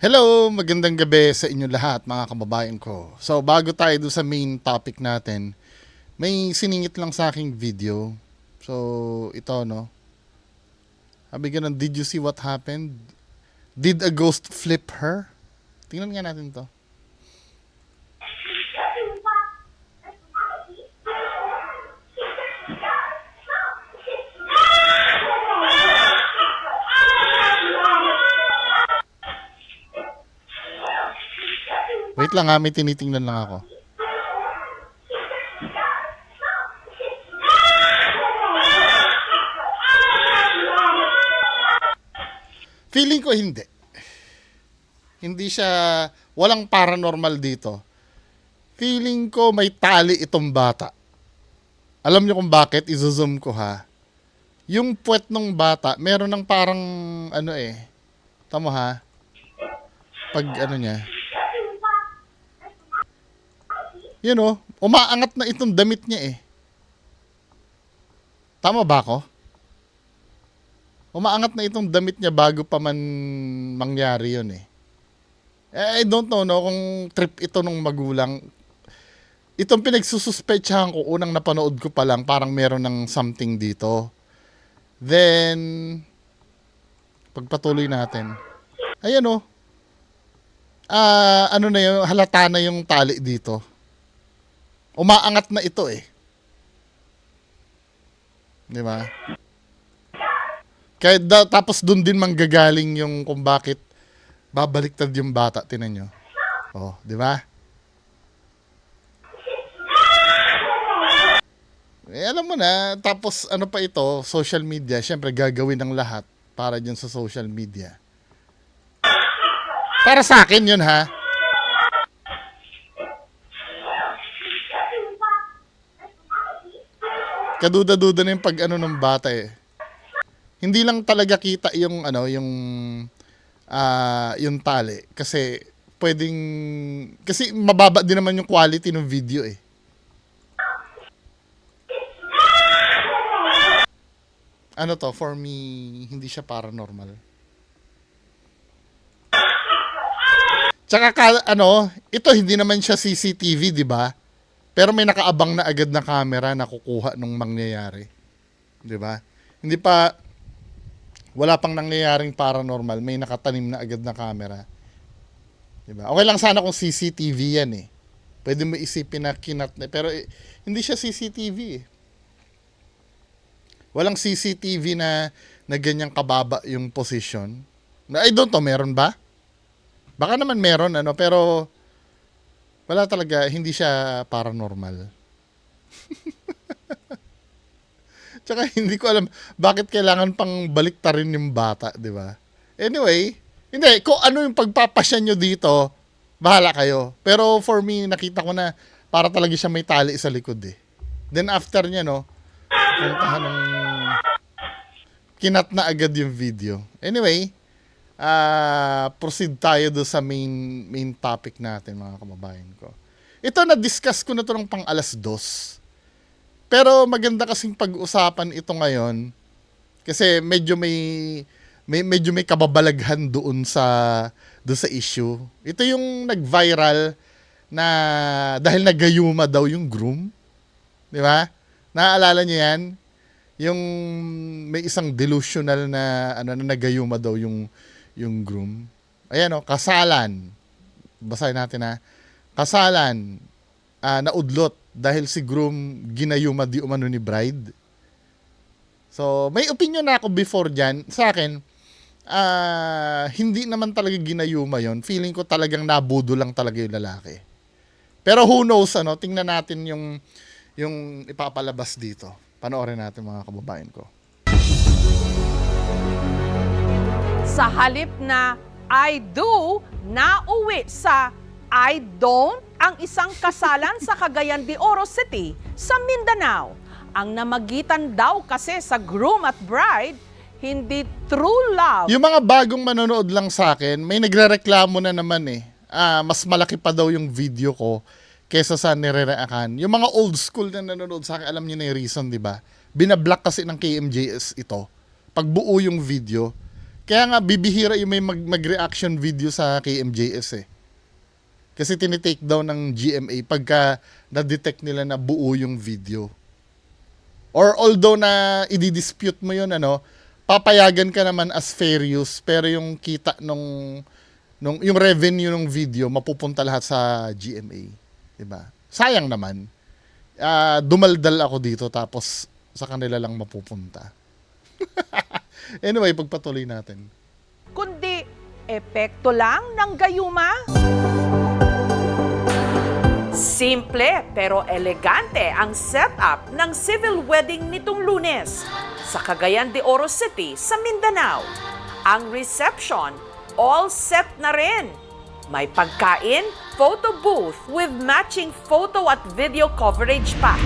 Hello, magandang gabi sa inyo lahat mga kababayan ko. So bago tayo do sa main topic natin, may siningit lang sa aking video. So ito no, sabi ganun, did you see what happened? Did a ghost flip her? Tingnan nga natin to. Wait lang ha, may tinitingnan lang ako. Feeling ko hindi. Hindi siya, walang paranormal dito. Feeling ko may tali itong bata. Alam niyo kung bakit? I-zoom ko ha. Yung puwet ng bata, meron ng parang ano tamo ha? Pag ano niya. You know, umaangat na itong damit niya eh. Tama ba ako? Umaangat na itong damit niya bago pa man mangyari yun eh. I don't know no, kung trip ito nung magulang. Itong pinagsususpetsahan ko, unang napanood ko pa lang, parang meron ng something dito. Then, pagpatuloy natin. Ayan o. Ano na yun, halata na yung tali dito. Umaangat na ito eh. Di ba? Kaya tapos dun din manggagaling yung kung bakit babaliktad yung bata, tinan nyo. Oh, di ba? Alam mo na, tapos ano pa ito, social media, syempre gagawin ng lahat para dyan sa social media. Para sa akin yun ha. Kaduda-duda na yung pag ano ng bata eh. Hindi lang talaga kita yung ano, yung tali kasi pwedeng kasi mababa din naman yung quality ng video eh. Ano to, for me hindi siya paranormal. Tsaka ito hindi naman siya CCTV, di ba? Pero may nakaabang na agad na camera na kukuha nung mangyayari. 'Di ba? Hindi pa wala pang nangyayaring paranormal, may nakatanim na agad na camera. 'Di ba? Okay lang sana kung CCTV 'yan eh. Pwede mo isipin na kinat na, pero hindi siya CCTV eh. Walang CCTV na ganyang kababa yung position. I don't know, meron ba? Baka naman meron ano, pero wala talaga, hindi siya paranormal. Tsaka hindi ko alam bakit kailangan pang baliktarin yung bata, di ba? Anyway, hindi, kung ano yung pagpapasya nyo dito, bahala kayo. Pero for me, nakita ko na para talaga siya may tali sa likod eh. Then after niya, no, puntahan ng kinat na agad yung video. Anyway, proceed tayo do sa main topic natin mga kababayan ko. Ito na-discuss ko na to ng pang 2:00. Pero maganda kasing pag-usapan ito ngayon kasi medyo may kababalaghan doon sa issue. Ito yung nag-viral na dahil nagayuma daw yung groom. Di ba? Naaalala niyo yan? Yung may isang delusional na na nagayuma daw yung groom. Ayan o, kasalan. Basahin natin ha. Kasalan, naudlot dahil si groom ginayuma di umano ni bride. So, may opinion na ako before dyan. Sa akin, hindi naman talaga ginayuma yon. Feeling ko talagang nabudo lang talaga yung lalaki. Pero who knows, ano? Tingnan natin yung ipapalabas dito. Panoorin natin mga kababayan ko. Sa halip na I do, nauwi sa I don't ang isang kasalan sa Cagayan de Oro City sa Mindanao. Ang namagitan daw kasi sa groom at bride, hindi true love. Yung mga bagong manonood lang sa akin, may nagrereklamo na naman eh. Mas malaki pa daw yung video ko kesa sa nire-reakan. Yung mga old school na nanonood sa akin, alam niyo na yung reason, di ba? Binablock kasi ng KMJS ito. Pag buo yung video. Kaya nga bibihira yung may mag-reaction video sa KMJS eh. Kasi tinitake down ng GMA pagka na-detect nila na buo yung video. Or although na i-dispute mo yun, papayagan ka naman as fair use, pero yung kita yung revenue ng video mapupunta lahat sa GMA. Diba? Sayang naman. Dumaldal ako dito tapos sa kanila lang mapupunta. Anyway, pagpatuloy natin. Kundi epekto lang ng gayuma? Simple pero elegante ang setup ng civil wedding nitong Lunes sa Cagayan de Oro City sa Mindanao. Ang reception, all set na rin. May pagkain, photo booth with matching photo at video coverage pa.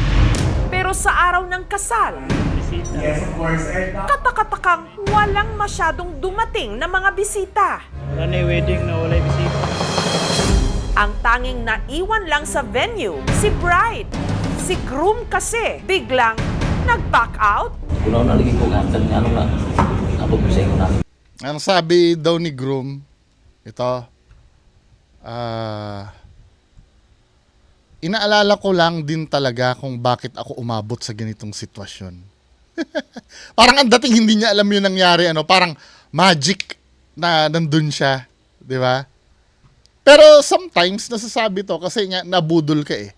Pero sa araw ng kasal, Yes, of course. katakatakang walang masyadong dumating na mga bisita. Wala na yung wedding na wala yung bisita. Ang tanging naiwan lang sa venue, si bride. Si groom kasi biglang nag-back out. Kuno na lagi ko gantan nga ano lang. Abot mo sa inyo na. Ang sabi daw ni groom, ito, inaalala ko lang din talaga kung bakit ako umabot sa ganitong sitwasyon. Parang ang dating hindi niya alam yung nangyari, parang magic na nandun siya, di ba? Pero sometimes nasasabi to kasi nga nabudol ka eh.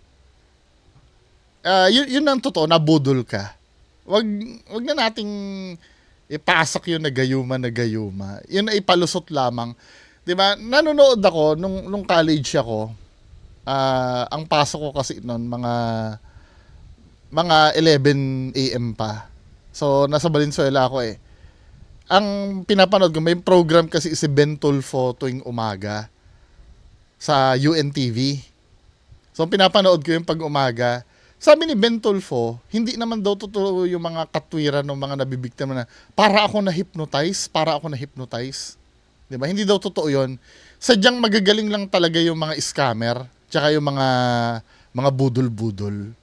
Yun ang totoo, nabudol ka. Wag na nating ipasok yun na gayuma. Yun ay palusot lamang. 'Di ba? Nanonood ako nung college ako. Ang pasok ko kasi noon mga 11 AM pa. So nasa Valenzuela ako eh. Ang pinapanood ko, may program kasi si Ben Tulfo tuwing umaga sa UNTV. So pinapanood ko yung pag-umaga. Sabi ni Ben Tulfo, hindi naman daw totoo yung mga katwiran ng mga nabibiktima na para ako na-hypnotize. 'Di ba? Hindi daw totoo 'yon. Sadyang magagaling lang talaga yung mga scammer, tsaka yung mga budol-budol.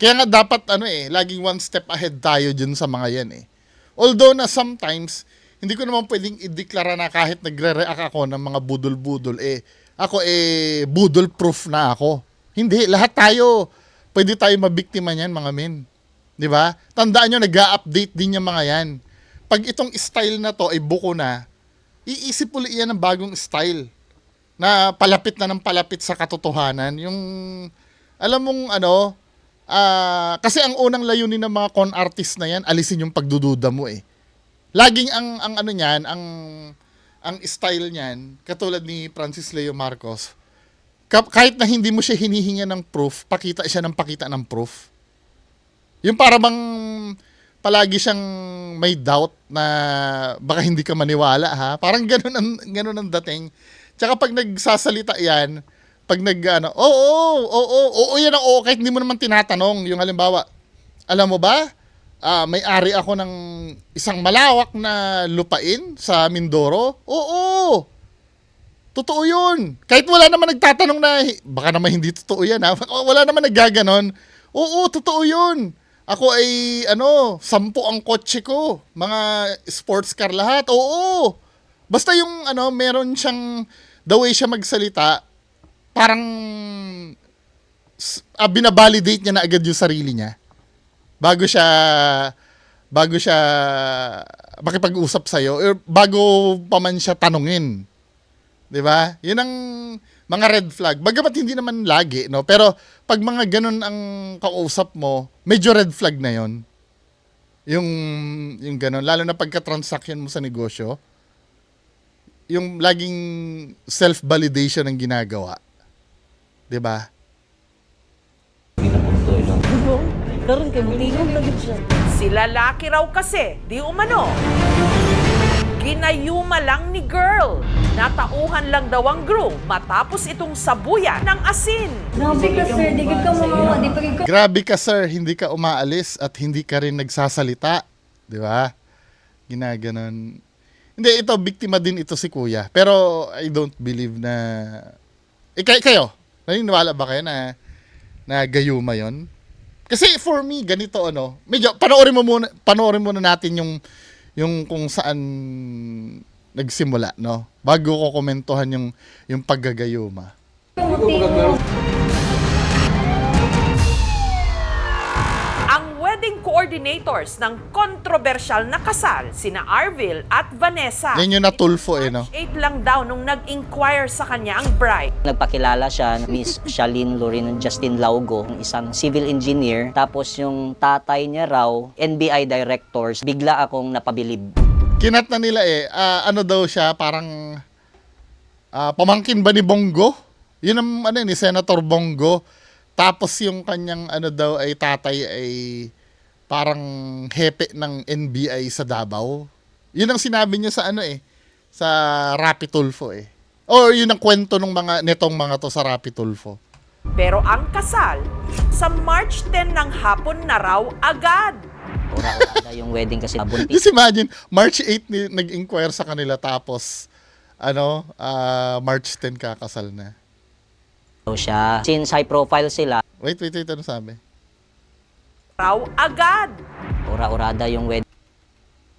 Kaya nga dapat laging one step ahead tayo dyan sa mga yan eh. Although na sometimes, hindi ko naman pwedeng ideklara na kahit nagre-react ako ng mga budol-budol, ako budol proof na ako. Hindi, lahat tayo, pwede tayo mabiktima niyan mga men. 'Di ba? Tandaan nyo, nag-a-update din yung mga yan. Pag itong style na to ay buko na, iisip ulit yan ng bagong style na palapit na ng palapit sa katotohanan. Yung, alam mong kasi ang unang layunin ng mga con artist na yan, alisin yung pagdududa mo eh. Laging ang style niyan, katulad ni Francis Leo Marcos, kahit na hindi mo siya hinihinga ng proof, pakita siya ng pakita ng proof. Yung para bang palagi siyang may doubt na baka hindi ka maniwala ha. Parang ganun ang dating. Tsaka pag nagsasalita yan, pag oo, yan ang oo, kahit hindi mo naman tinatanong. Yung halimbawa, alam mo ba, may-ari ako ng isang malawak na lupain sa Mindoro. Oo, totoo yun. Kahit wala naman nagtatanong na, baka naman hindi totoo yan ha. Wala naman naggaganon. Oo, totoo yun. Ako ay, 10 ang kotse ko. Mga sports car lahat. Oo. Basta yung, meron siyang, the way siya magsalita, parang binabalidate niya na agad yung sarili niya bago siya makipag-usap sa'yo or bago pa man siya tanungin. 'Di ba? Yun ang mga red flag. Bagamat hindi naman lagi, no? Pero pag mga ganun ang kausap mo, medyo red flag na yon. Yung ganun. Lalo na pagka-transaction mo sa negosyo, yung laging self-validation ang ginagawa. 'Di ba? Ginapunto ito. Karon kay butingon lagi siya. Si lalaki raw kasi, di umano. Ginayuma lang ni girl. Natauhan lang daw ang groom matapos itong sabuyan ng asin. Grabe ka sir, di gid ka mamawa, di pa gid ka. Grabe ka sir, hindi ka umaalis at hindi ka rin nagsasalita. 'Di ba? Ginaganon. Hindi, ito, biktima din ito si kuya. Pero I don't believe na... kayo, naniniwala ba kayo na gayuma yon? Kasi for me, ganito medyo, panoorin muna natin yung yung kung saan nagsimula, no? Bago ko komentuhan yung paggagayuma. Motibo. Ang wedding coordinators ng kontrobersyal na kasal, sina Arvil at Vanessa. Yan yung natulfo no? March 8 lang daw nung nag-inquire sa kanya ang bride. Nagpakilala siya, Miss Shalene Lorena Justin Laugo, isang civil engineer. Tapos yung tatay niya raw, NBI directors, bigla akong napabilib. Kinat na nila ano daw siya, parang pamangkin ba ni Bongo? Yun ang ni Senator Bongo. Tapos yung kanyang daw ay tatay ay parang hepe ng NBI sa Davao. Yun ang sinabi niya sa sa Rapi Tulfo Or yun ang kwento nitong mga to sa Rapi Tulfo. Pero ang kasal, sa March 10 ng hapon na raw agad. Ura-urada yung wedding kasi buntis Just imagine, March 8 nag-inquire sa kanila tapos March 10 kakasal na. daw siya. Since high profile sila, Wait, ano sabi? Raw agad. ura-urada yung wedding.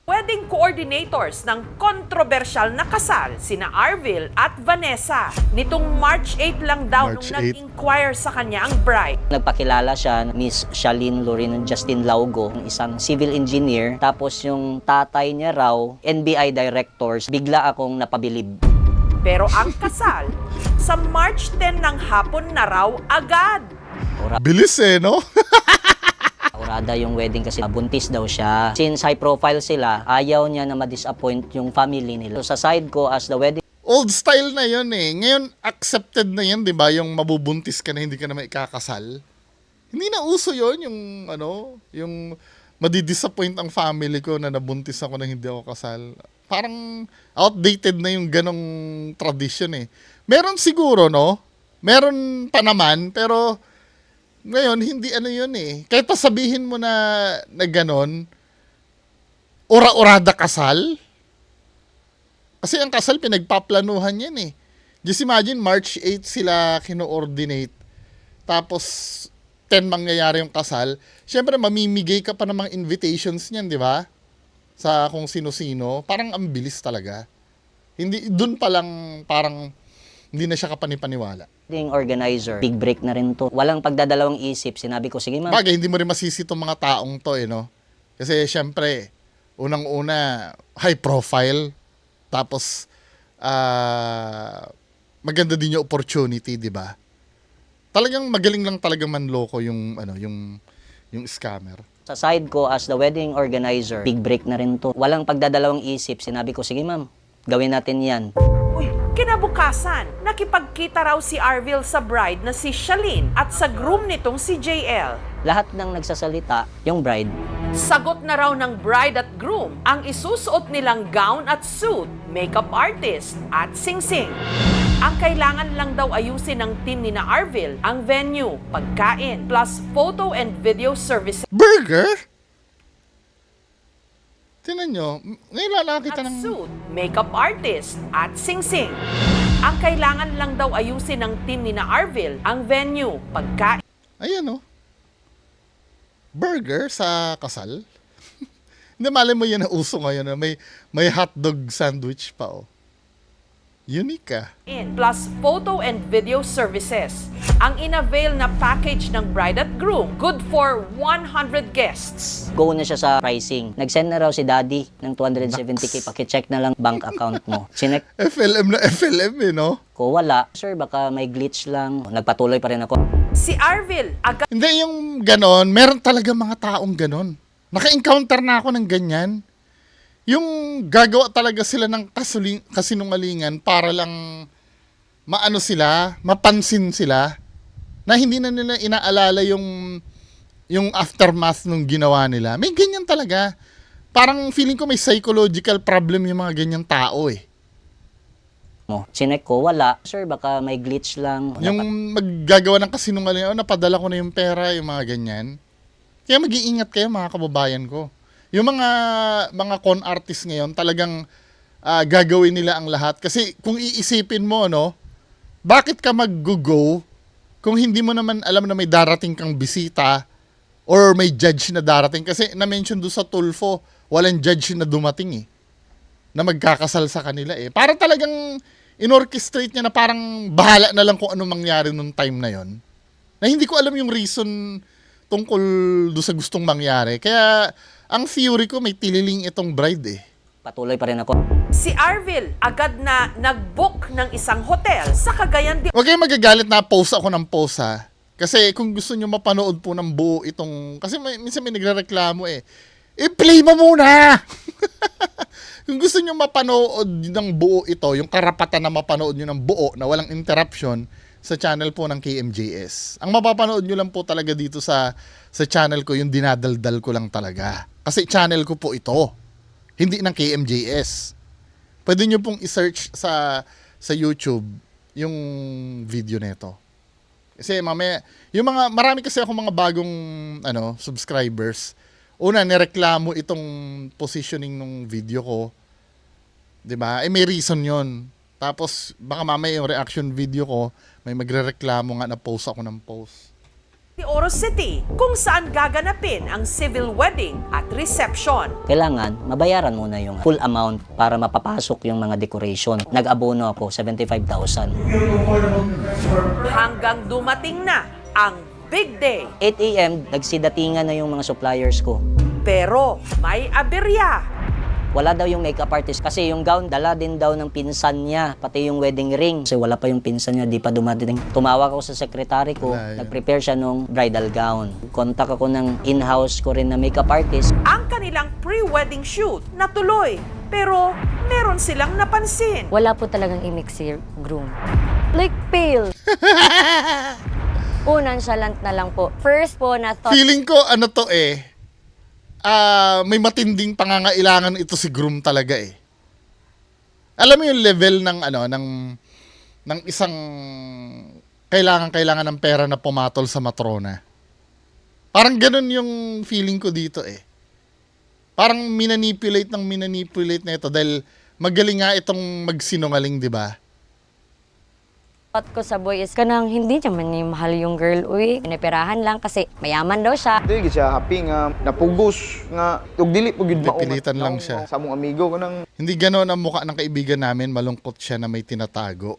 Wedding coordinators ng kontrobersyal na kasal, sina Arvil at Vanessa. Nitong March 8 lang daw March nung 8. nag-inquire sa kanya ang bride. Nagpakilala siya, Miss Shalene Lorena Justin Laugo, isang civil engineer. Tapos yung tatay niya raw, NBI directors, bigla akong napabilib. Pero ang kasal, sa March 10 ng hapon na raw agad. Bilis no? Urada yung wedding kasi buntis daw siya. Since high profile sila, ayaw niya na ma-disappoint yung family nila. So sa side ko as the wedding Old style na yun Ngayon, accepted na yun, di ba? Yung mabubuntis ka na hindi ka na maikakasal. Hindi na uso yun, yung madidisappoint ang family ko na nabuntis ako na hindi ako kasal. Parang outdated na yung ganong tradition Meron siguro, no? Meron pa naman, pero ngayon, hindi yun Kahit pa sabihin mo na ganon, ura-urada kasal. Kasi ang kasal, pinagpaplanuhan yan Just imagine, March 8 sila kino-ordinate. Tapos, 10 mangyayari yung kasal. Siyempre, mamimigay ka pa ng mga invitations niyan, di ba? Sa kung sino-sino. Parang ang bilis talaga. Dun pa lang, parang hindi na siya kapanipaniwala. organizer, big break na rin to. Walang pagdadalawang isip. Sinabi ko, sige ma'am. Bagay, hindi mo rin masisi itong mga taong to no? Kasi siyempre, unang-una, high profile. Tapos, maganda din yung opportunity, di ba? Talagang magaling lang talaga manloko yung scammer. Sa side ko as the wedding organizer, big break na rin to. Walang pagdadalawang isip. Sinabi ko, sige ma'am, gawin natin yan. Kinabukasan, nakipagkita raw si Arvil sa bride na si Shalene at sa groom nitong si JL. Lahat ng nagsasalita, yung bride. Sagot na raw ng bride at groom ang isusuot nilang gown at suit, makeup artist at singsing. Ang kailangan lang daw ayusin ng team ni na Arvil ang venue, pagkain, plus photo and video services Burger? Tinan nyo, ngayon lang nakakita at ng... suit, makeup artist at singsing. Ang kailangan lang daw ayusin ng team ni na Arvil ang venue, pagkain, Ayan burger sa kasal. Hindi, malay mo yan na uso ngayon may hotdog sandwich pa Unique plus photo and video services. Ang inavail na package ng bride at groom, good for 100 guests. Go na siya sa pricing. Nag-send na raw si daddy ng 270k. Pakicheck na lang bank account mo. Sinek FLM na FLM no? ko, wala. Sir, baka may glitch lang. Nagpatuloy pa rin ako. Si Arvil, agad Hindi, yung ganon, meron talaga mga taong ganon. Naka-encounter na ako ng ganyan. Yung gagawa talaga sila ng kasinungalingan para lang mapansin sila, na hindi na nila inaalala yung aftermath nung ginawa nila. May ganyan talaga. Parang feeling ko may psychological problem yung mga ganyang tao Sinek ko, wala. Sir, baka may glitch lang. Yung maggagawa ng kasinungalingan, napadala ko na yung pera, yung mga ganyan. Kaya mag-iingat kayo mga kababayan ko. Yung mga con artists ngayon, talagang gagawin nila ang lahat. Kasi kung iisipin mo, bakit ka mag-go kung hindi mo naman alam na may darating kang bisita or may judge na darating? Kasi na-mention doon sa Tulfo, walang judge na dumating na magkakasal sa kanila Para talagang inorchestrate niya na parang bahala na lang kung ano mangyari nung time na yon. Na hindi ko alam yung reason tungkol do sa gustong mangyari. Kaya ang theory ko may tililing itong bride Patuloy pa rin ako. Si Arvil agad na nag-book ng isang hotel sa Cagayan de Huwag kayong magagalit na post ako ng post Kasi kung gusto nyo mapanood po ng buo itong... Kasi minsan may nagrereklamo I-play mo muna! Kung gusto nyo mapanood ng buo ito, yung karapatan na mapanood nyo ng buo na walang interruption sa channel po ng KMJS. Ang mapapanood nyo lang po talaga dito sa channel ko, yung dinadaldal ko lang talaga. Kasi channel ko po ito. Hindi ng KMJS. Pwede nyo pong i-search sa YouTube yung video nito. Kasi mamaya, marami kasi ako mga bagong subscribers. Una, nireklamo itong positioning ng video ko. 'Di ba? May reason 'yon. Tapos baka mamaya yung reaction video ko, may magrereklamo nga na post ako ng post. Oro City, kung saan gaganapin ang civil wedding at reception. Kailangan mabayaran muna yung full amount para mapapasok yung mga decoration. Nag-abono ako, 75,000. Hanggang dumating na ang big day. 8 a.m., nagsidatingan na yung mga suppliers ko. Pero may aberya. Wala daw yung makeup artist kasi yung gown dala din daw ng pinsan niya, pati yung wedding ring. Kasi wala pa yung pinsan niya, di pa dumating. Tumawag ako sa secretary ko, nag-prepare siya nung bridal gown. Kontak ako ng in-house ko rin na makeup artist. Ang kanilang pre-wedding shoot natuloy. Pero meron silang napansin. Wala po talagang imik si groom. Like pale. Nonchalant na lang po. First po na thought, Feeling ko may matinding pangangailangan ito si groom talaga Alam mo yung level ng ng isang kailangan ng pera na pumatol sa matrona. Parang ganun yung feeling ko dito Parang minanipulate na ito dahil magaling nga itong magsinungaling, di ba? thought ko sa boy is kanang hindi niya man ni mahal yung girl. Uy, pinipirahan lang kasi mayaman daw siya. Dili gid siya happy nga napugos nga ug dili po gid Pipilitan lang siya. Sa among amigo kanang Hindi gano'n ang mukha ng kaibigan namin, malungkot siya na may tinatago.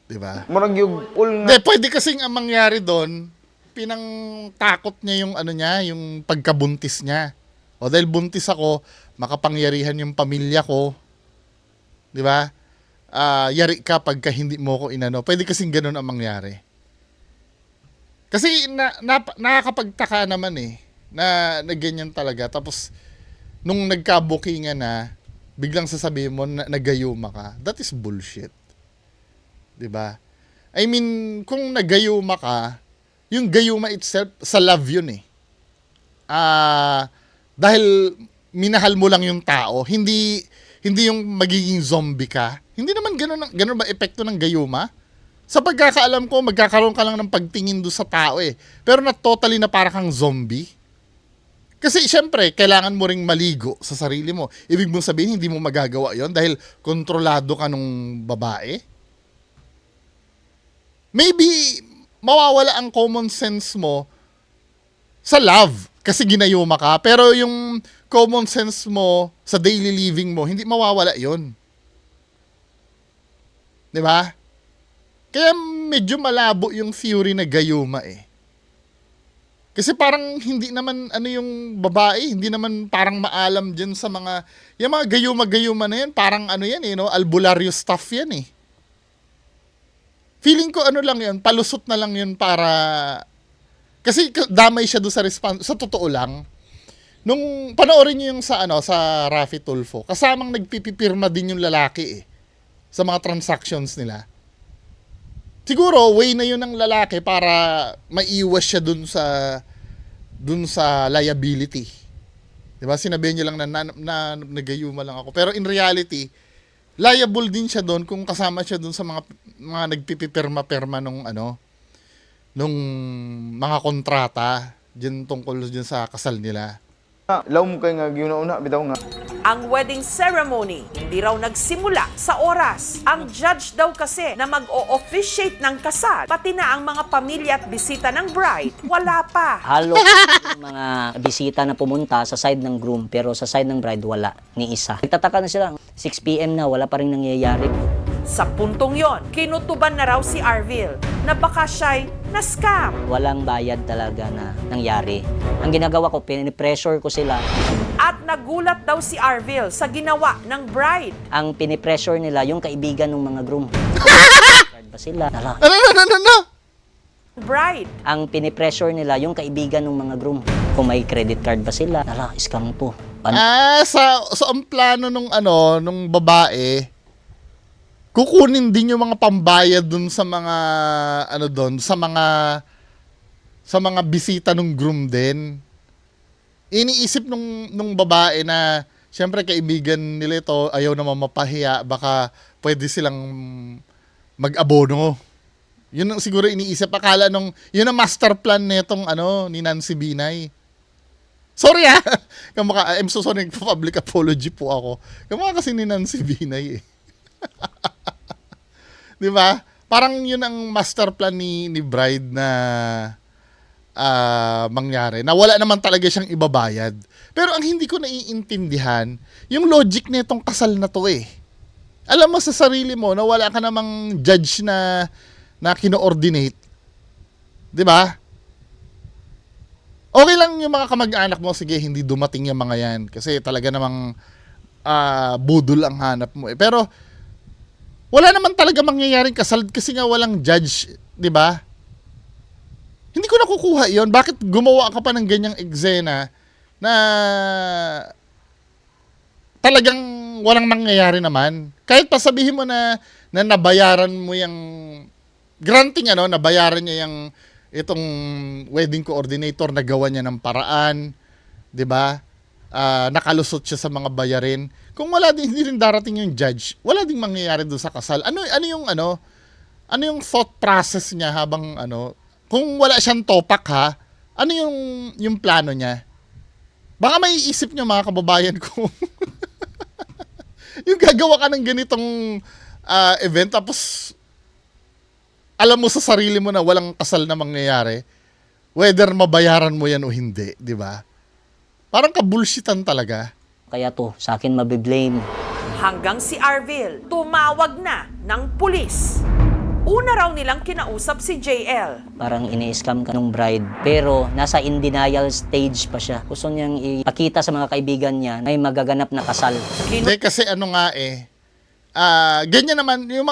Di ba? murag yung all Hindi, nga pwede kasing ang mangyari doon, pinangtakot niya yung yung pagkabuntis niya. O dahil buntis ako, makapangyarihan yung pamilya ko. Di ba? Yari ka pagka hindi mo ko inano. Pwede kasing ganun ang mangyari. Kasi nakakapagtaka naman na ganyan talaga. Tapos, nung nagka-bookingan na, biglang sasabihin mo na nagayuma ka. That is bullshit. Diba? I mean, kung nagayuma ka, yung gayuma itself, sa love yun dahil minahal mo lang yung tao, hindi yung magiging zombie ka. Hindi naman ganun ba epekto ng gayuma? Sa pagkakaalam ko, magkakaroon ka lang ng pagtingin do sa tao Pero totally na para kang zombie. Kasi syempre, kailangan mo ring maligo sa sarili mo. Ibig mong sabihin, hindi mo magagawa yon dahil kontrolado ka nung babae. Maybe, mawawala ang common sense mo sa love kasi ginayuma ka. Pero yung common sense mo sa daily living mo, hindi mawawala yon. Di ba? Kaya medyo malabo yung theory na gayuma Kasi parang hindi naman yung babae, hindi naman parang maalam dyan sa yung mga gayuma-gayuma na yan, parang yan albularyo stuff yan Feeling ko lang yun, palusot na lang yun para, kasi damay siya doon sa response, sa totoo lang, nung panoorin niyo yung sa Raffy Tulfo, kasamang nagpipipirma din yung lalaki sa mga transactions nila. Siguro, way na yun ng lalaki para maiwas siya dun sa liability. Diba? Sinabihan niya lang na nagayuma lang ako. Pero in reality, liable din siya dun kung kasama siya dun sa mga nagpipipirma-pirma nung mga kontrata dyan tungkol dyan sa kasal nila. Law mo kay nga giuna-una bitaw nga. Ang wedding ceremony hindi raw nagsimula sa oras. Ang judge daw kasi na mag-o-officiate ng kasal, pati na ang mga pamilya at bisita ng bride, wala pa. Halos yung mga bisita na pumunta sa side ng groom, pero sa side ng bride, wala. Ni isa. Nagtataka na sila, 6 p.m. na, wala pa rin nangyayari. Sa puntong yon, kinutuban na raw si Arvil na baka siya'y na-scam. Walang bayad talaga na nangyari. Ang ginagawa ko, pinipressure ko sila. At nagulat daw si Arvil sa ginawa ng bride. Ang pinipressure nila, yung kaibigan ng mga groom. Card ba sila? Nala, Ano? Bride. ang pinipressure nila, yung kaibigan ng mga groom. Kung may credit card ba sila, nala, scam to. So ang plano nung babae, kukunin din yung mga pambayad dun sa mga sa mga bisita ng groom din. Iniisip nung babae na syempre kaibigan nila ito, ayaw naman mapahiya, baka pwede silang mag-abono. Yun ang siguro iniisip, akala yun ang master plan nitong ni Nancy Binay. Sorry I'm so sorry, public apology po ako. Kamukha kasi ni Nancy Binay eh. 'Di ba? Parang yun ang master plan ni bride na mangyari. Na wala naman talaga siyang ibabayad. Pero ang hindi ko naiintindihan, yung logic nitong kasal na to eh. Alam mo sa sarili mo na wala ka namang judge na kino-ordinate. 'Di ba? Okay lang yung mga kamag-anak mo, sige, hindi dumating yung mga yan. Kasi talaga namang budol ang hanap mo eh. Pero wala naman talaga mangyayaring kasal kasi nga walang judge, 'di ba? Hindi ko nakukuha 'yon. Bakit gumawa ka pa ng ganyang eksena na talagang walang mangyayari naman? Kahit pa sabihin mo na nabayaran mo yung granting nabayaran niya yung itong wedding coordinator, nagawa niya ng paraan, 'di ba? Nakalusot siya sa mga bayarin. Kung hindi rin darating yung judge, wala ding mangyayari doon sa kasal. Ano yung thought process niya habang kung wala siyang topak ano yung plano niya? Baka may isip niyo mga kababayan ko. Yung gagawa ka ng ganitong event tapos alam mo sa sarili mo na walang kasal na mangyayari, whether mabayaran mo yan o hindi, di ba? Parang kabulshitan talaga. Kaya to, sa akin mabiblame. Hanggang si Arvil tumawag na ng pulis. Una raw nilang kinausap si JL. Parang ini-scam ka ng bride. Pero nasa in denial stage pa siya. Gusto niyang ipakita sa mga kaibigan niya na may magaganap na kasal. Hindi kasi ganyan naman, yung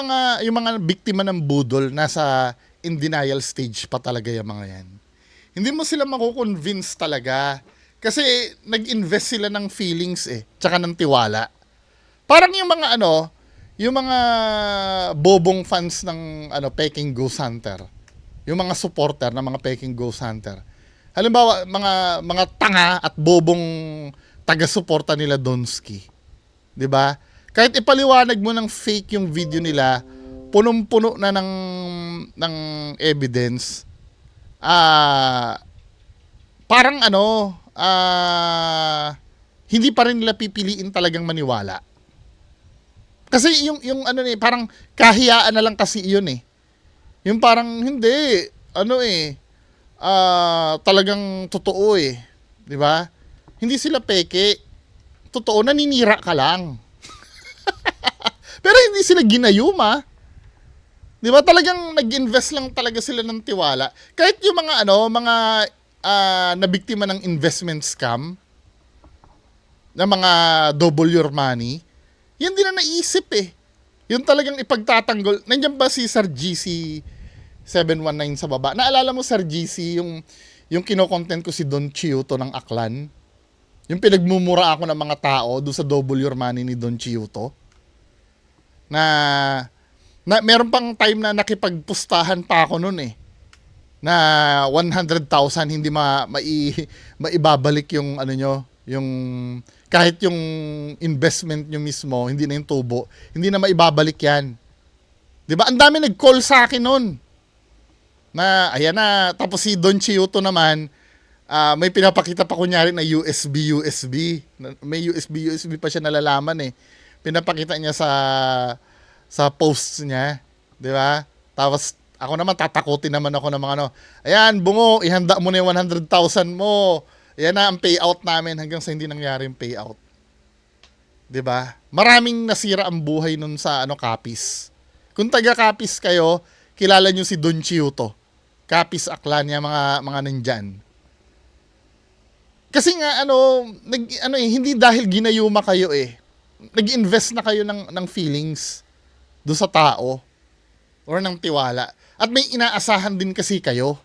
mga biktima ng budol, nasa in denial stage pa talaga yung mga yan. Hindi mo sila makukonvince talaga. Kasi nag-invest sila ng feelings tsaka ng tiwala. Parang yung mga bobong fans ng Peking Ghost Hunter. Yung mga supporter ng mga Peking Ghost Hunter. Halimbawa, mga tanga at bobong taga-suporta nila Donsky. 'Di ba? Kahit ipaliwanag mo ng fake yung video nila, punong-puno na ng evidence. Parang hindi pa rin nila pipiliin talagang maniwala. Kasi yung parang kahiyaan na lang kasi yun eh. Yung parang hindi, talagang totoo eh. 'Di ba? Hindi sila peke. Totoo, naninira ka lang. Pero hindi sila ginayuma. 'Di ba? Talagang nag-invest lang talaga sila ng tiwala. Kahit yung mga nabiktima ng investment scam, na mga double your money, yan din na naisip eh. Yun talagang ipagtatanggol. Nandiyan ba si Sir GC 719 sa baba? Naalala mo Sir GC, yung kino-content ko si Don Chiuto ng Aklan? Yung pinagmumura ako ng mga tao doon sa double your money ni Don Chiuto? Na meron pang time na nakipagpustahan pa ako noon eh. Na 100,000 hindi maibabalik yung yung kahit yung investment nyo mismo, hindi na yung tubo, hindi na maibabalik yan. 'Di ba? Ang dami nag-call sa akin noon. Na ayan na, tapos si Don Chiuto naman, may pinapakita pa kunyari na USB. May USB pa siya nalalaman eh. Pinapakita niya sa posts niya, 'di ba? Tapos ako naman tatakutin naman ako ng mga ano. Ayan, bungo, ihanda mo na yung 100,000 mo. Ayan na ang payout namin hanggang sa hindi nangyari yung payout. 'Di ba? Maraming nasira ang buhay nun sa Capiz. Kung taga Capiz kayo, kilala niyo si Don Chiuto. Capiz Aklan niya mga nandyan. Kasi nga hindi dahil ginayuma kayo eh. Nag-invest na kayo ng feelings do sa tao or ng tiwala. At may inaasahan din kasi kayo.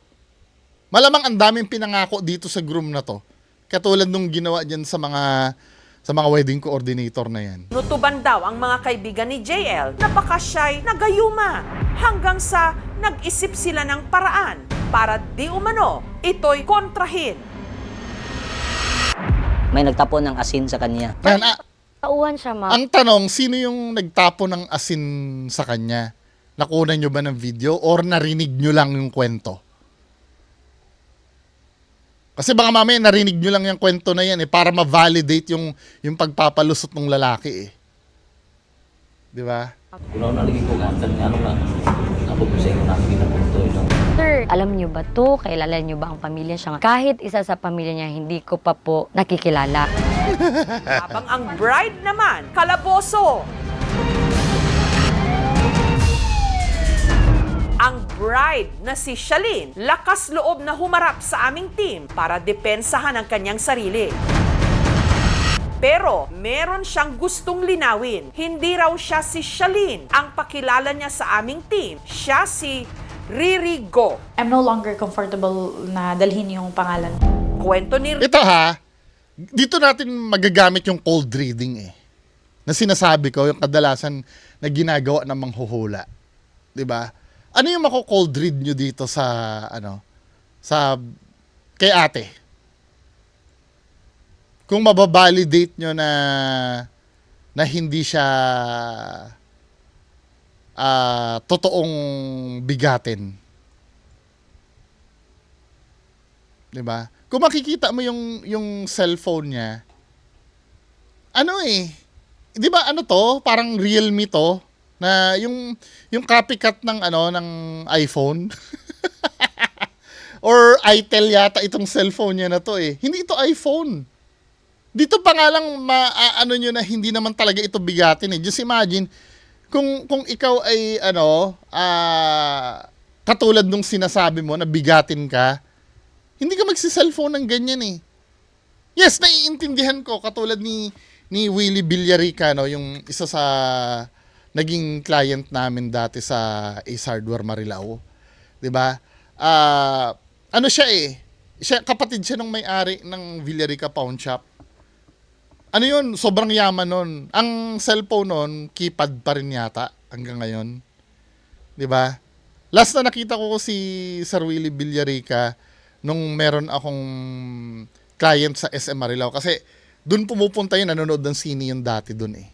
Malamang ang daming pinangako dito sa groom na to. Katulad nung ginawa diyan sa mga wedding coordinator na yan. Nutuban daw ang mga kaibigan ni JL na baka siya'y nagayuma hanggang sa nag-isip sila ng paraan para di umano ito'y kontrahin. May nagtapon ng asin sa kanya. Ayan, Tauhan siya, ma'am. ang tanong, sino yung nagtapo ng asin sa kanya? Nakuha nyo ba ng video or narinig nyo lang yung kwento? Kasi baka mamaya narinig nyo lang yung kwento na yan para ma-validate yung pagpapalusot ng lalaki eh. Di ba? Kuno na lagi ko gantan nga ano nga. Ako po sa inyo na ginapunto yung Sir, alam niyo ba to? Kailala niyo ba ang pamilya siya? Kahit isa sa pamilya niya, hindi ko pa po nakikilala. Habang ang bride naman, kalaboso. Ang bride na si Shalene, lakas loob na humarap sa aming team para depensahan ang kanyang sarili. Pero meron siyang gustong linawin. Hindi raw siya si Shalene. Ang pakilala niya sa aming team, siya si Riri Go. I'm no longer comfortable na dalhin yung pangalan. Kwento ni Ito dito natin magagamit yung cold reading eh. Na sinasabi ko, yung kadalasan na ginagawa ng manghuhula. 'Di ba? Ano yung mako-cold read nyo dito sa kay ate? Kung mababalidate nyo na hindi siya totoong bigatin. 'Di ba? Kung makikita mo yung cellphone niya, 'di ba parang Realme to na yung copycat ng iPhone. Or itel yata itong cellphone niya na to eh. Hindi ito iPhone. Dito pa nga lang nyo na hindi naman talaga ito bigatin eh. Just imagine kung ikaw ay katulad nung sinasabi mo na bigatin ka, hindi ka magsi-cellphone ng ganyan eh. Yes, naiintindihan ko katulad ni Willie Villarica, yung isa sa naging client namin dati sa Ace Hardware Marilao. 'Di ba? Kapatid siya ng may-ari ng Villarica Pawn Shop. Sobrang yaman nun. Ang cellphone nun, keypad pa rin yata hanggang ngayon. 'Di ba? Last na nakita ko si Sir Willie Villarica nung meron akong client sa SM Marilao kasi doon pumupunta yun, nanonood ng sine yung dati doon eh.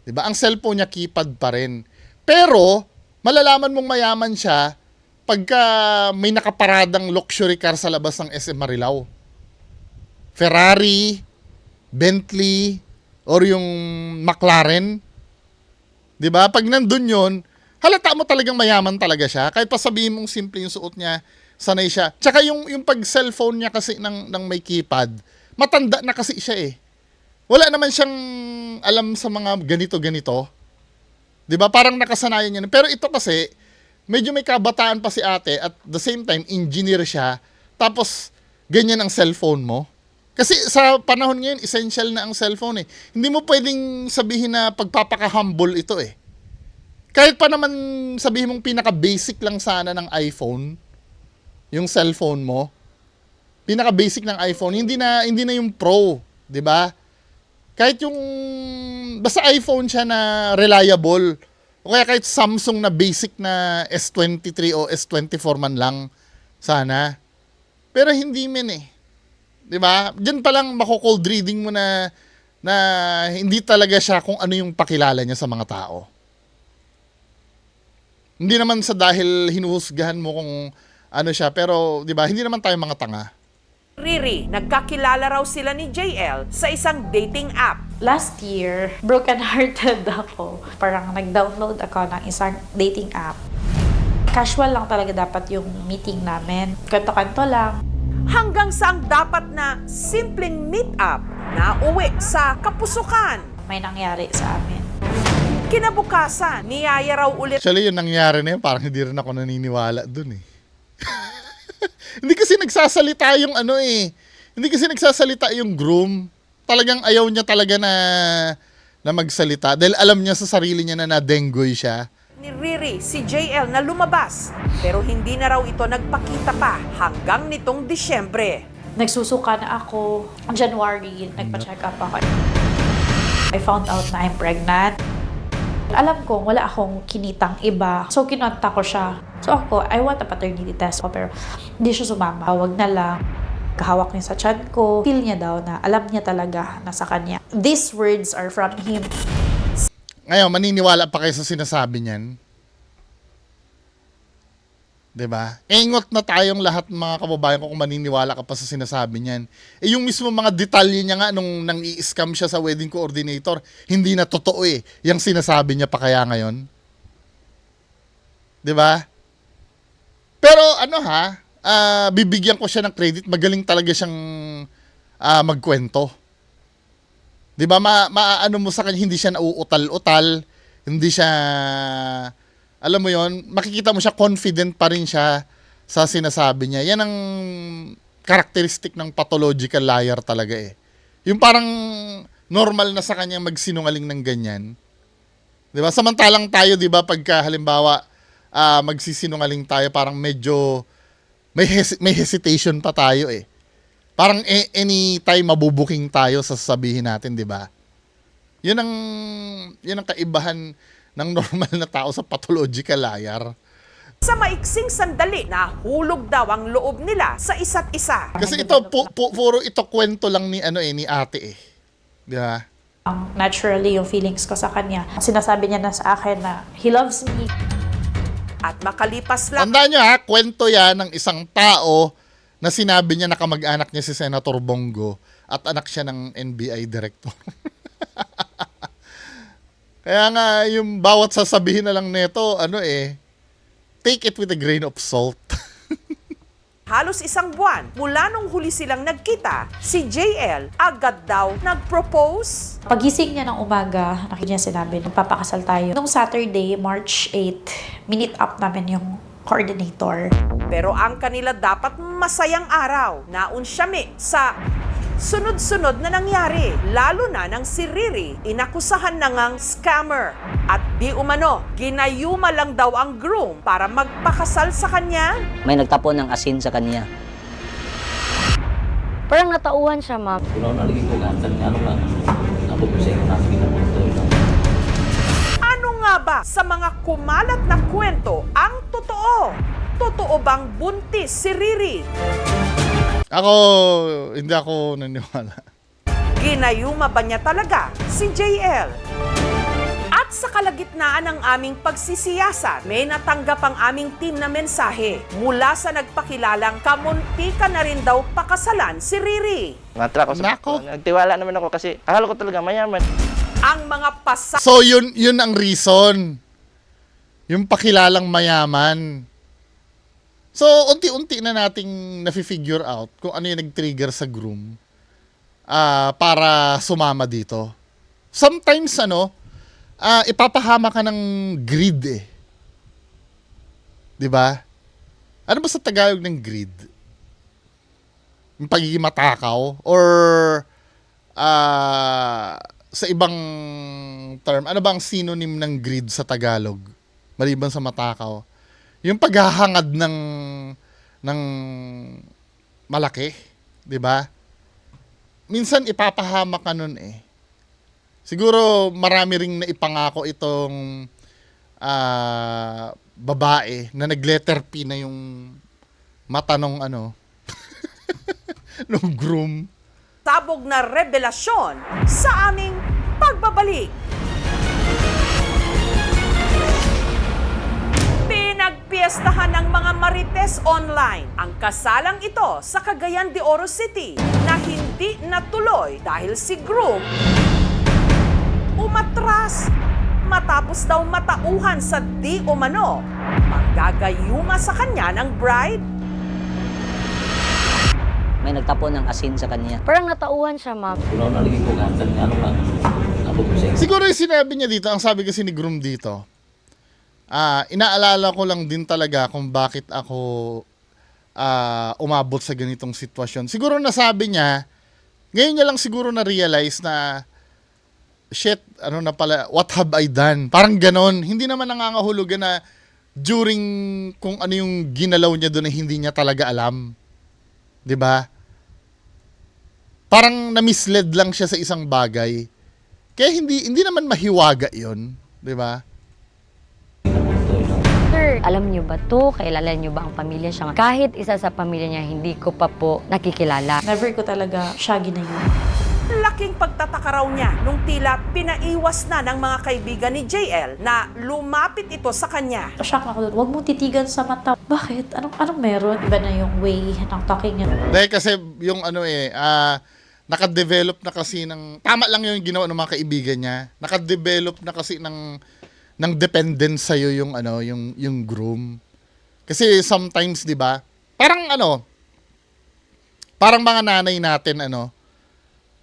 'Di ba? Ang cellphone niya keypad pa rin. Pero malalaman mong mayaman siya pagka may nakaparadang luxury car sa labas ng SM Marilao. Ferrari, Bentley, or yung McLaren. 'Di ba? Pag nandun 'yon, halata mo talagang mayaman talaga siya. Kahit pa sabihin mong simple yung suot niya, sanay siya. Tsaka yung pag cellphone niya kasi ng may keypad, matanda na kasi siya eh. Wala naman siyang alam sa mga ganito-ganito. 'Di ba? Parang nakasanayan niya. Pero ito kasi, medyo may kabataan pa si ate at the same time, engineer siya. Tapos, ganyan ang cellphone mo. Kasi sa panahon ngayon, essential na ang cellphone eh. Hindi mo pwedeng sabihin na pagpapaka-humble ito eh. Kahit pa naman sabihin mong pinaka-basic lang sana ng iPhone, yung cellphone mo, pinaka-basic ng iPhone, hindi na yung Pro, 'di ba? Kahit yung basta iPhone siya na reliable, o kaya kahit Samsung na basic na S23 o S24 man lang sana. Pero hindi men eh. 'Di ba? Diyan pa lang mako-cold reading mo na hindi talaga siya kung ano yung pakilala niya sa mga tao. Hindi naman sa dahil hinuhusgahan mo kung ano siya, pero 'di ba? Hindi naman tayo mga tanga. Riri, nagkakilala raw sila ni JL sa isang dating app. Last year, broken-hearted ako. Parang nag-download ako ng isang dating app. Casual lang talaga dapat yung meeting namin. Kanto-kanto lang. Hanggang sa ang dapat na simpleng meet-up na uwi sa kapusukan. May nangyari sa amin. Kinabukasan, niyaya raw ulit Actually, yung nangyari na yun, parang hindi rin ako naniniwala dun eh. Hindi kasi nagsasalita yung ano eh. Hindi kasi nagsasalita yung groom. Talagang ayaw niya talaga na magsalita. Dahil alam niya sa sarili niya na na-denggoy siya. ni Riri si JL na lumabas. Pero hindi na raw ito nagpakita pa hanggang nitong Disyembre. Nagsusuka na ako. January, nagpa-check up ako. I found out na I'm pregnant. Alam ko, wala akong kinitang iba. So, kinontak ko siya. So, ako, I want a paternity test. Pero, hindi siya sumama. Wag na lang. Kahawak niya sa tiyan ko. Feel niya daw na alam niya talaga na sa kanya. These words are from him. Ngayon, maniniwala pa kayo sa sinasabi niyan? 'Di ba? Ingot na tayong lahat mga kababayan ko kung maniniwala ka pa sa sinasabi niyan. Yung mismo mga detalye niya nga nung nang i-scam siya sa wedding coordinator, hindi na totoo eh. Yung sinasabi niya pa kaya ngayon. 'Di ba? Pero bibigyan ko siya ng credit, magaling talaga siyang magkwento. 'Di ba? Maano mo sa kanya, hindi siya nauutal-utal, hindi siya, alam mo yon, makikita mo siya, confident pa rin siya sa sinasabi niya. Yan ang characteristic ng pathological liar talaga eh. Yung parang normal na sa kanya magsinungaling ng ganyan. 'Di ba? Samantalang tayo, 'di ba, pagka halimbawa magsisinungaling tayo, parang medyo may hesitation pa tayo eh. Parang anytime mabubuking tayo sa sasabihin natin, 'di ba? Yun ang kaibahan ng normal na tao sa pathological liar. Sa maiksing sandali, nahulog daw ang loob nila sa isa't isa. Kasi ito puro ito kwento lang ni ni ate eh. 'Di ba? Naturally, yung feelings ko sa kanya. Sinasabi niya na sa akin na he loves me. At makalipas lang Tandaan nyo ha, kwento yan ng isang tao na sinabi niya na kamag-anak niya si Senator Bongo at anak siya ng NBI director. Kaya nga, yung bawat sasabihin na lang neto, take it with a grain of salt. halos isang buwan mula nung huli silang nagkita, si JL agad daw nag-propose. Pagising niya ng umaga, nakita niya sinabi, nagpapakasal tayo. Nung Saturday, March 8, minute up namin yung coordinator. Pero ang kanila dapat masayang araw, naunsyami sa sunod-sunod na nangyari. Lalo na nang si Riri inakusahan na ngang scammer. At di umano, ginayuma lang daw ang groom para magpakasal sa kanya. May nagtapon ng asin sa kanya. Parang natauhan siya, ma'am. Kuno na lagi ko gantan napupusay ko namin pinapunto yun. Ano nga ba sa mga kumalat na kwento ang totoo? Totoo bang buntis si Riri? Hindi ako naniwala. Ginayuma ba niya talaga si JL? At sa kalagitnaan ng aming pagsisiyasat, may natanggap ang aming team na mensahe mula sa nagpakilalang kamuntikan na rin daw pakasalan si Riri. Matra ko Nako. Nagtiwala naman ako kasi akala ko talaga mayaman. Ang mga So yun ang reason. Yung pakilalang mayaman. So unti-unti na nating nafi-figure out kung ano yung nag-trigger sa groom para sumama dito. Sometimes ipapahama ka ng greed eh. 'Di ba? Ano ba sa Tagalog ng greed? Yung pagiging matakaw or sa ibang term, ano ba ang synonym ng greed sa Tagalog? Maliban sa matakaw. Yung paghahangad ng malaki, 'di ba? Minsan ipapahama ka nun eh. Siguro marami ring naipangako itong babae na nag-letter P na yung mata nung nung groom. sabog na revelasyon sa aming pagbabalik. Piniestahan ng mga Marites online ang kasalang ito sa Cagayan de Oro City na hindi natuloy dahil si groom umatras matapos daw matauhan sa di umano panggagayuma sa kanya ng bride. May nagtapon ng asin sa kanya. Parang natauhan siya, ma'am. Kuno na lagi ko gantan ano ka. Napupusing. Siguro yung sinabi niya dito, ang sabi kasi ni groom dito, inaalala ko lang din talaga kung bakit ako umabot sa ganitong sitwasyon. Siguro nasabi niya, ngayon niya lang siguro na-realize na, shit, ano na pala, what have I done? Parang ganon. Hindi naman nangangahulugan na during kung ano yung ginalaw niya doon na hindi niya talaga alam. 'Di ba? Parang na-misled lang siya sa isang bagay. Kaya hindi naman mahiwaga 'yon, 'di ba? Sir, alam niyo ba to? Kailala niyo ba ang pamilya siya? Kahit isa sa pamilya niya, hindi ko pa po nakikilala. Never ko talaga siya ginayon. Laking pagtataka raw niya nung tila pinaiwas na ng mga kaibigan ni JL na lumapit ito sa kanya. Shock na ako doon. Huwag mong titigan sa mata. Bakit? Anong meron? Iba na yung way ng talking niya. Dahil kasi yung nakadevelop na kasi ng, tama lang yung ginawa ng mga kaibigan niya. Nakadevelop na kasi ng dependence sa'yo yung groom. Kasi sometimes, 'di ba? Parang mga nanay natin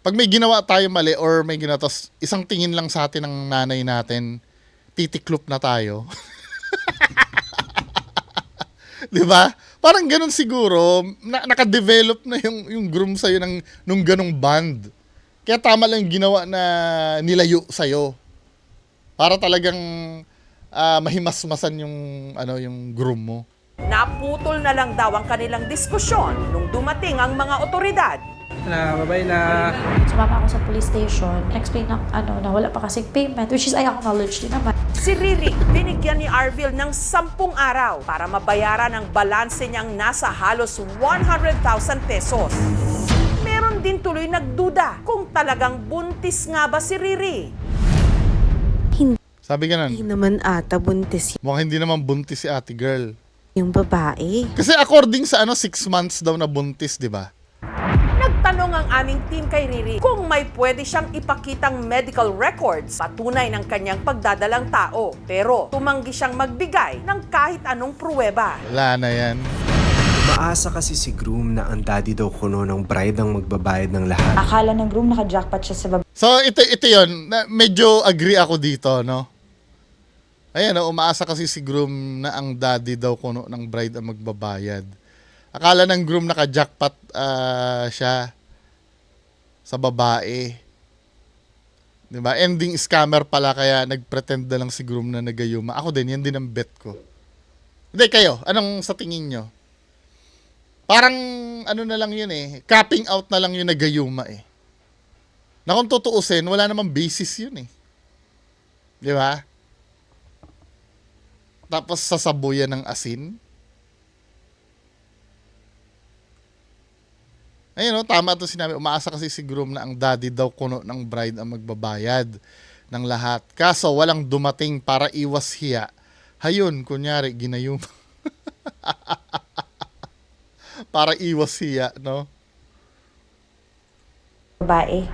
pag may ginawa tayo mali or may ginawa, tapos isang tingin lang sa atin ng nanay natin, titiklop na tayo. Di ba? Parang ganun siguro, nakadevelop na yung groom sa'yo nung ganung band. Kaya tama lang yung ginawa na nilayo sa'yo. Para talagang mahimasmasan yung groom mo. Naputol na lang daw ang kanilang diskusyon nung dumating ang mga otoridad. Na babae na Sumama ako sa police station. Explain na wala pa kasing payment, which is I acknowledge din naman. Si Riri, binigyan ni Arvil ng 10 araw para mabayaran ang balanse niyang nasa halos 100,000 pesos. Meron din tuloy nagduda kung talagang buntis nga ba si Riri. Sabi ganun, Hindi naman ata buntis mukhang hindi naman buntis si ate girl. yung babae. Kasi according sa 6 months daw na buntis, di ba? Nagtanong ang aming team kay Riri kung may pwede siyang ipakitang medical records patunay ng kanyang pagdadalang tao. Pero tumanggi siyang magbigay ng kahit anong pruweba. Wala na yan. Maasa kasi si groom na ang daddy daw kuno ng bride ang magbabayad ng lahat. Akala ng groom naka-jackpot siya sa babae. So, ito yun. Medyo agree ako dito, no? Ayan, umaasa kasi si groom na ang daddy daw kuno ng bride ang magbabayad. Akala ng groom naka-jackpot siya sa babae. Diba? Ending scammer pala kaya nag-pretend na lang si groom na nagayuma. Ako din, yan din ang bet ko. Hindi, kayo, anong sa tingin nyo? Parang, na lang yun capping out na lang yung nagayuma na kung tutuusin, wala namang basis yun Di ba? Tapos sasabuyan ng asin. Ayun, tama ito sinabi. Umaasa kasi si groom na ang daddy daw kuno ng bride ang magbabayad ng lahat. Kaso walang dumating para iwas hiya. Hayun, kunyari, ginayuma. Para iwas hiya, no? Babae.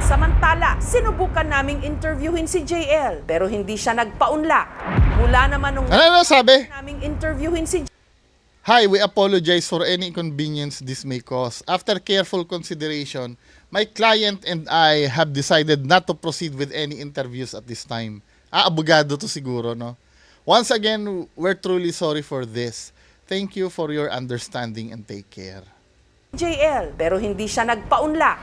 Samantala, sinubukan naming interviewin si JL pero hindi siya nagpaunlak. Mula naman nung Ano sabi? naming interviewin si Hi, we apologize for any inconvenience this may cause. After careful consideration, my client and I have decided not to proceed with any interviews at this time. Abogado to siguro, no? Once again, we're truly sorry for this. Thank you for your understanding and take care. JL pero hindi siya nagpaunlak.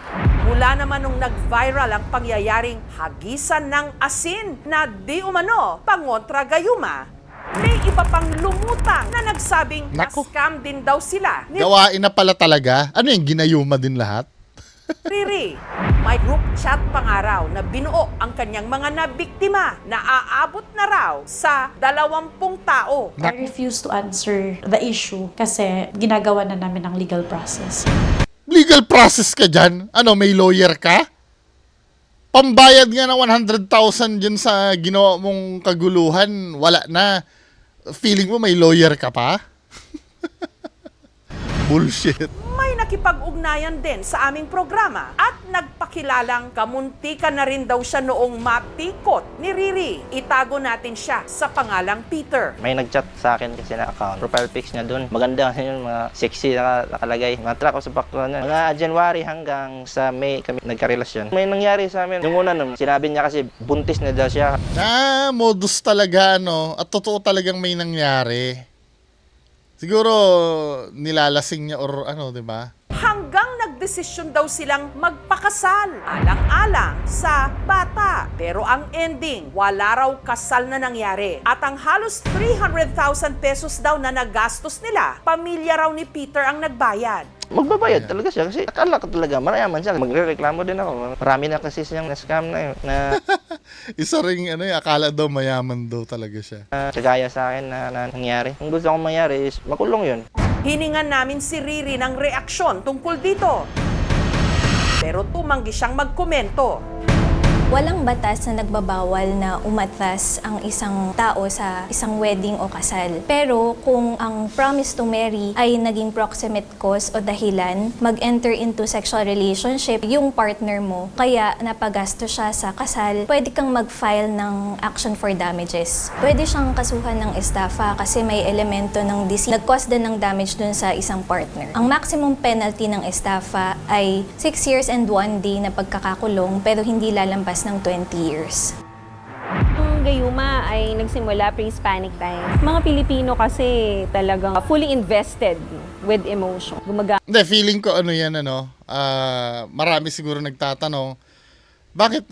Mula naman nung nag-viral ang pangyayaring hagisan ng asin na di umano pangontra gayuma, may iba pang lumutang na nagsabing Nako. na-scam din daw sila ni Gawain na pala talaga. Ano yung ginayuma din lahat? Riri. May group chat pangaraw na binuo ang kanyang mga nabiktima na aabot na raw sa 20 tao. I refuse to answer the issue kasi ginagawa na namin ang legal process. Legal process ka dyan? Ano, may lawyer ka? Pambayad nga ng 100,000 dyan sa ginawa mong kaguluhan, wala na. Feeling mo may lawyer ka pa? Bullshit. May nakipag-ugnayan din sa aming programa at nagpakilalang kamuntikan na rin daw siya noong matikot ni Riri. Itago natin siya sa pangalang Peter. May nag-chat sa akin kasi na account. Profile pics niya dun. Maganda kasi yun, mga sexy na nakalagay. Mga track ko sa background na. Mga January hanggang sa May kami nagkarelasyon. May nangyari sa amin. Yung una nun, sinabi niya kasi buntis na daw siya. Modus talaga, no? At totoo talagang may nangyari. Siguro, nilalasing niya or ano, di ba? Hanggang nagdesisyon daw silang magpakasal. Alang-alang sa bata. Pero ang ending, wala raw kasal na nangyari. At ang halos 300,000 pesos daw na nagastos nila, pamilya raw ni Peter ang nagbayad. Magbabayad talaga siya kasi akala ko talaga mayaman siya. Magre-reklamo din ako. Marami na kasi siyang na-scam na yun. Na Isa ring akala daw mayaman daw talaga siya. kagaya sa akin na nangyari. Kung gusto kong mangyari is makulong yun. Hiningan namin si Riri ng reaksyon tungkol dito. Pero tumanggi siyang magkomento. Walang batas na nagbabawal na umatras ang isang tao sa isang wedding o kasal. Pero kung ang promise to marry ay naging proximate cause o dahilan, mag-enter into sexual relationship yung partner mo, kaya napagasto siya sa kasal, pwede kang mag-file ng action for damages. Pwede siyang kasuhan ng estafa kasi may elemento ng deceit. Nag-cause din ng damage dun sa isang partner. Ang maximum penalty ng estafa ay 6 years and 1 day na pagkakakulong pero hindi lalampas ng 20 years. Ang gayuma ay nagsimula pre-Hispanic time. Mga Pilipino kasi talagang fully invested with emotion. Hindi, feeling ko yan, marami siguro nagtatanong, bakit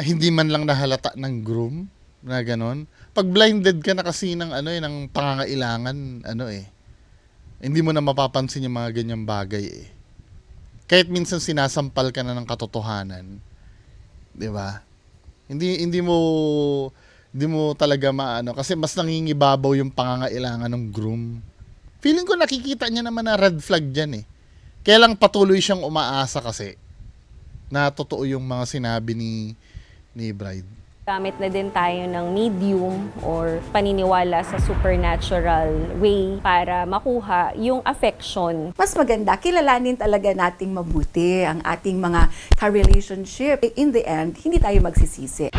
hindi man lang nahalata ng groom na ganon? Pag blinded ka na kasi ng, ng pangangailangan, hindi mo na mapapansin yung mga ganyang bagay eh. Kahit minsan sinasampal ka na ng katotohanan, 'di ba? Hindi mo talaga maano kasi mas nangingibabaw yung pangangailangan ng groom. Feeling ko nakikita niya naman na red flag diyan eh. Kaya lang patuloy siyang umaasa kasi na totoo yung mga sinabi ni bride. Gamit na din tayo ng medium or paniniwala sa supernatural way para makuha yung affection. Mas maganda, kilalanin talaga nating mabuti ang ating mga ka-relationship. In the end, hindi tayo magsisisi.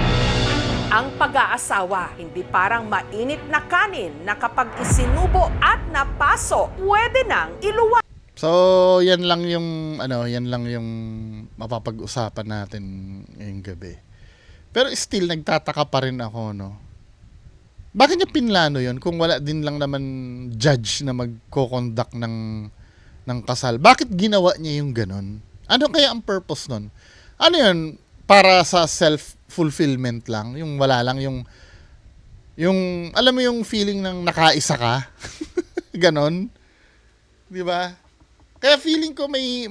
Ang pag-aasawa, hindi parang mainit na kanin na kapag isinubo at napaso, pwede nang iluwa. So, yan lang yung mapapag-usapan natin ngayong gabi. Pero still, nagtataka pa rin ako, no? Bakit niya pinlano yon kung wala din lang naman judge na magko-conduct ng kasal? Bakit ginawa niya yung ganun? Ano kaya ang purpose nun? Ano yun? Para sa self-fulfillment lang? Yung wala lang yung alam mo yung feeling ng nakaisa ka? Ganon? Di ba? Kaya feeling ko may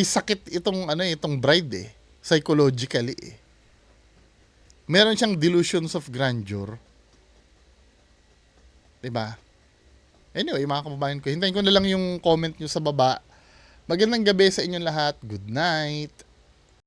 sakit itong bride eh. Psychologically eh. Meron siyang delusions of grandeur. Diba? Anyway, mga kababayan ko, hintayin ko na lang yung comment nyo sa baba. Magandang gabi sa inyong lahat. Good night.